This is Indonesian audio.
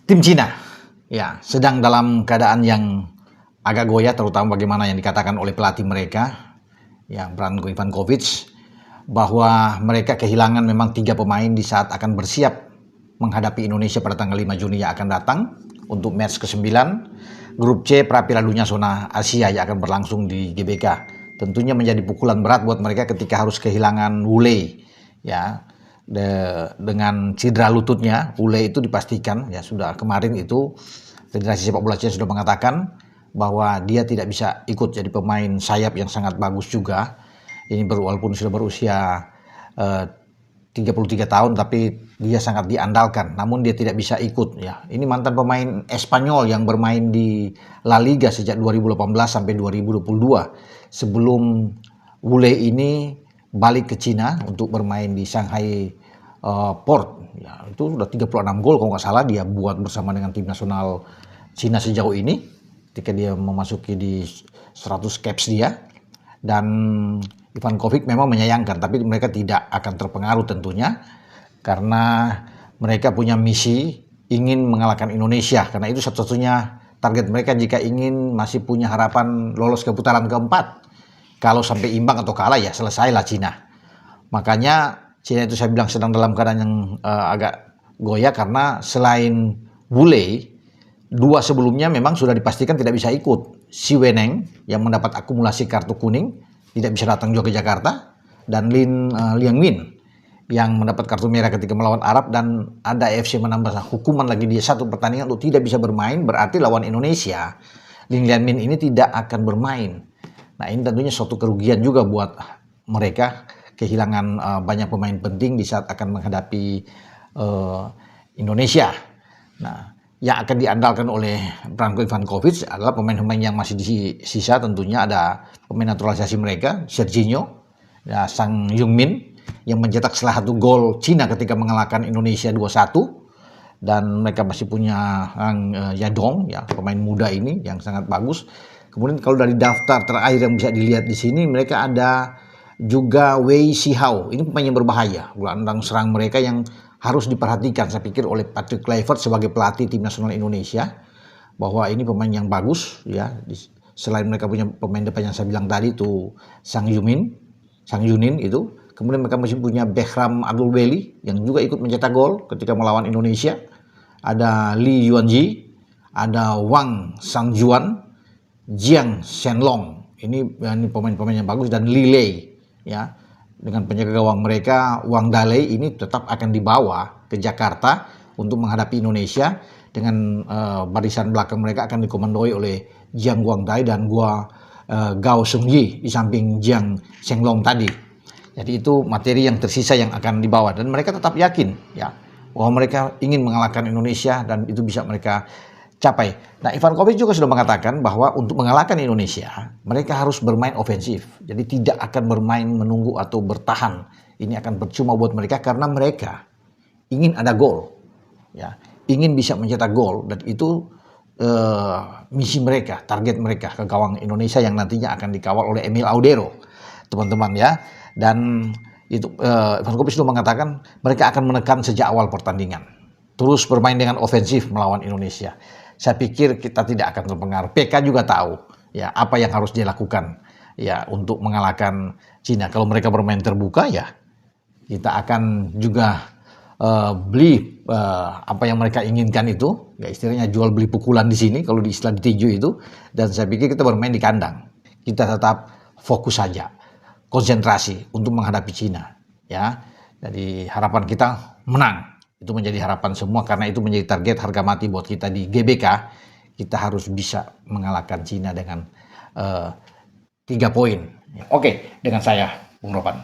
Tim Cina ya sedang dalam keadaan yang agak goyah, terutama bagaimana yang dikatakan oleh pelatih mereka ya Branko Ivankovic, bahwa mereka kehilangan memang 3 pemain di saat akan bersiap menghadapi Indonesia pada tanggal 5 Juni yang akan datang untuk match ke-9 grup C pra Piala Dunia zona Asia yang akan berlangsung di GBK. Tentunya menjadi pukulan berat buat mereka ketika harus kehilangan Wule ya. Dengan cedera lututnya, Wule itu dipastikan ya sudah kemarin itu Federasi Sepak Bola Cina sudah mengatakan bahwa dia tidak bisa ikut jadi pemain sayap yang sangat bagus juga. Ini walaupun sudah berusia 33 tahun tapi dia sangat diandalkan, namun dia tidak bisa ikut ya. Ini mantan pemain Espanyol yang bermain di La Liga sejak 2018 sampai 2022 sebelum Wule ini balik ke Cina untuk bermain di Shanghai Port ya, itu sudah 36 gol kalau nggak salah dia buat bersama dengan tim nasional Cina sejauh ini ketika dia memasuki di 100 caps dia. Dan Ivankovic memang menyayangkan, tapi mereka tidak akan terpengaruh tentunya karena mereka punya misi ingin mengalahkan Indonesia, karena itu satu-satunya target mereka jika ingin masih punya harapan lolos ke putaran keempat. Kalau sampai imbang atau kalah ya selesailah Cina. Makanya Cina itu saya bilang sedang dalam keadaan yang agak goyah karena selain Wule, 2 sebelumnya memang sudah dipastikan tidak bisa ikut. Si Weneng yang mendapat akumulasi kartu kuning tidak bisa datang juga ke Jakarta, dan Liang Min yang mendapat kartu merah ketika melawan Arab, dan ada AFC menambah hukuman lagi dia 1 pertandingan untuk tidak bisa bermain, berarti lawan Indonesia Liang Min ini tidak akan bermain. Nah ini tentunya suatu kerugian juga buat mereka, kehilangan banyak pemain penting di saat akan menghadapi Indonesia. Nah yang akan diandalkan oleh Branko Ivankovic adalah pemain-pemain yang masih sisa, tentunya ada pemain naturalisasi mereka, Serginho, ya, Sang Heung-min yang mencetak salah 1 gol Cina ketika mengalahkan Indonesia 2-1. Dan mereka masih punya Yadong, ya, pemain muda ini yang sangat bagus. Kemudian kalau dari daftar terakhir yang bisa dilihat di sini, mereka ada juga Wei Sihao. Ini pemain yang berbahaya, gelandang serang mereka yang harus diperhatikan saya pikir oleh Patrick Kluivert sebagai pelatih tim nasional Indonesia, bahwa ini pemain yang bagus ya. Selain mereka punya pemain depan yang saya bilang tadi itu Sang Yunin itu, kemudian mereka masih punya Behram Abdulweli yang juga ikut mencetak gol ketika melawan Indonesia. Ada Li Yuanji, ada Wang Sangjuan, Jiang Shenlong. Ini pemain-pemain yang bagus, dan Li Lei ya. Dengan penjaga gawang mereka Wang Dalei ini tetap akan dibawa ke Jakarta untuk menghadapi Indonesia, dengan barisan belakang mereka akan dikomandoi oleh Jiang Guangdai dan Gao Seungyi di samping Jiang Shenlong tadi. Jadi itu materi yang tersisa yang akan dibawa, dan mereka tetap yakin ya bahwa mereka ingin mengalahkan Indonesia dan itu bisa mereka capai. Nah, Ivankovic juga sudah mengatakan bahwa untuk mengalahkan Indonesia, mereka harus bermain ofensif. Jadi tidak akan bermain menunggu atau bertahan. Ini akan percuma buat mereka karena mereka ingin ada gol. Ya, ingin bisa mencetak gol, dan itu misi mereka, target mereka ke gawang Indonesia yang nantinya akan dikawal oleh Emil Audero, teman-teman ya. Dan itu Ivankovic sudah mengatakan mereka akan menekan sejak awal pertandingan. Terus bermain dengan ofensif melawan Indonesia. Saya pikir kita tidak akan terpengaruh. PK juga tahu ya apa yang harus dia lakukan ya untuk mengalahkan Cina. Kalau mereka bermain terbuka ya kita akan juga beli apa yang mereka inginkan itu. Ya istilahnya jual beli pukulan di sini kalau di istilah ditinju itu. Dan saya pikir kita bermain di kandang. Kita tetap fokus saja, konsentrasi untuk menghadapi Cina ya. Jadi harapan kita menang. Itu menjadi harapan semua karena itu menjadi target harga mati buat kita di GBK. Kita harus bisa mengalahkan Cina dengan 3 poin. Oke, dengan saya Bung Ropan.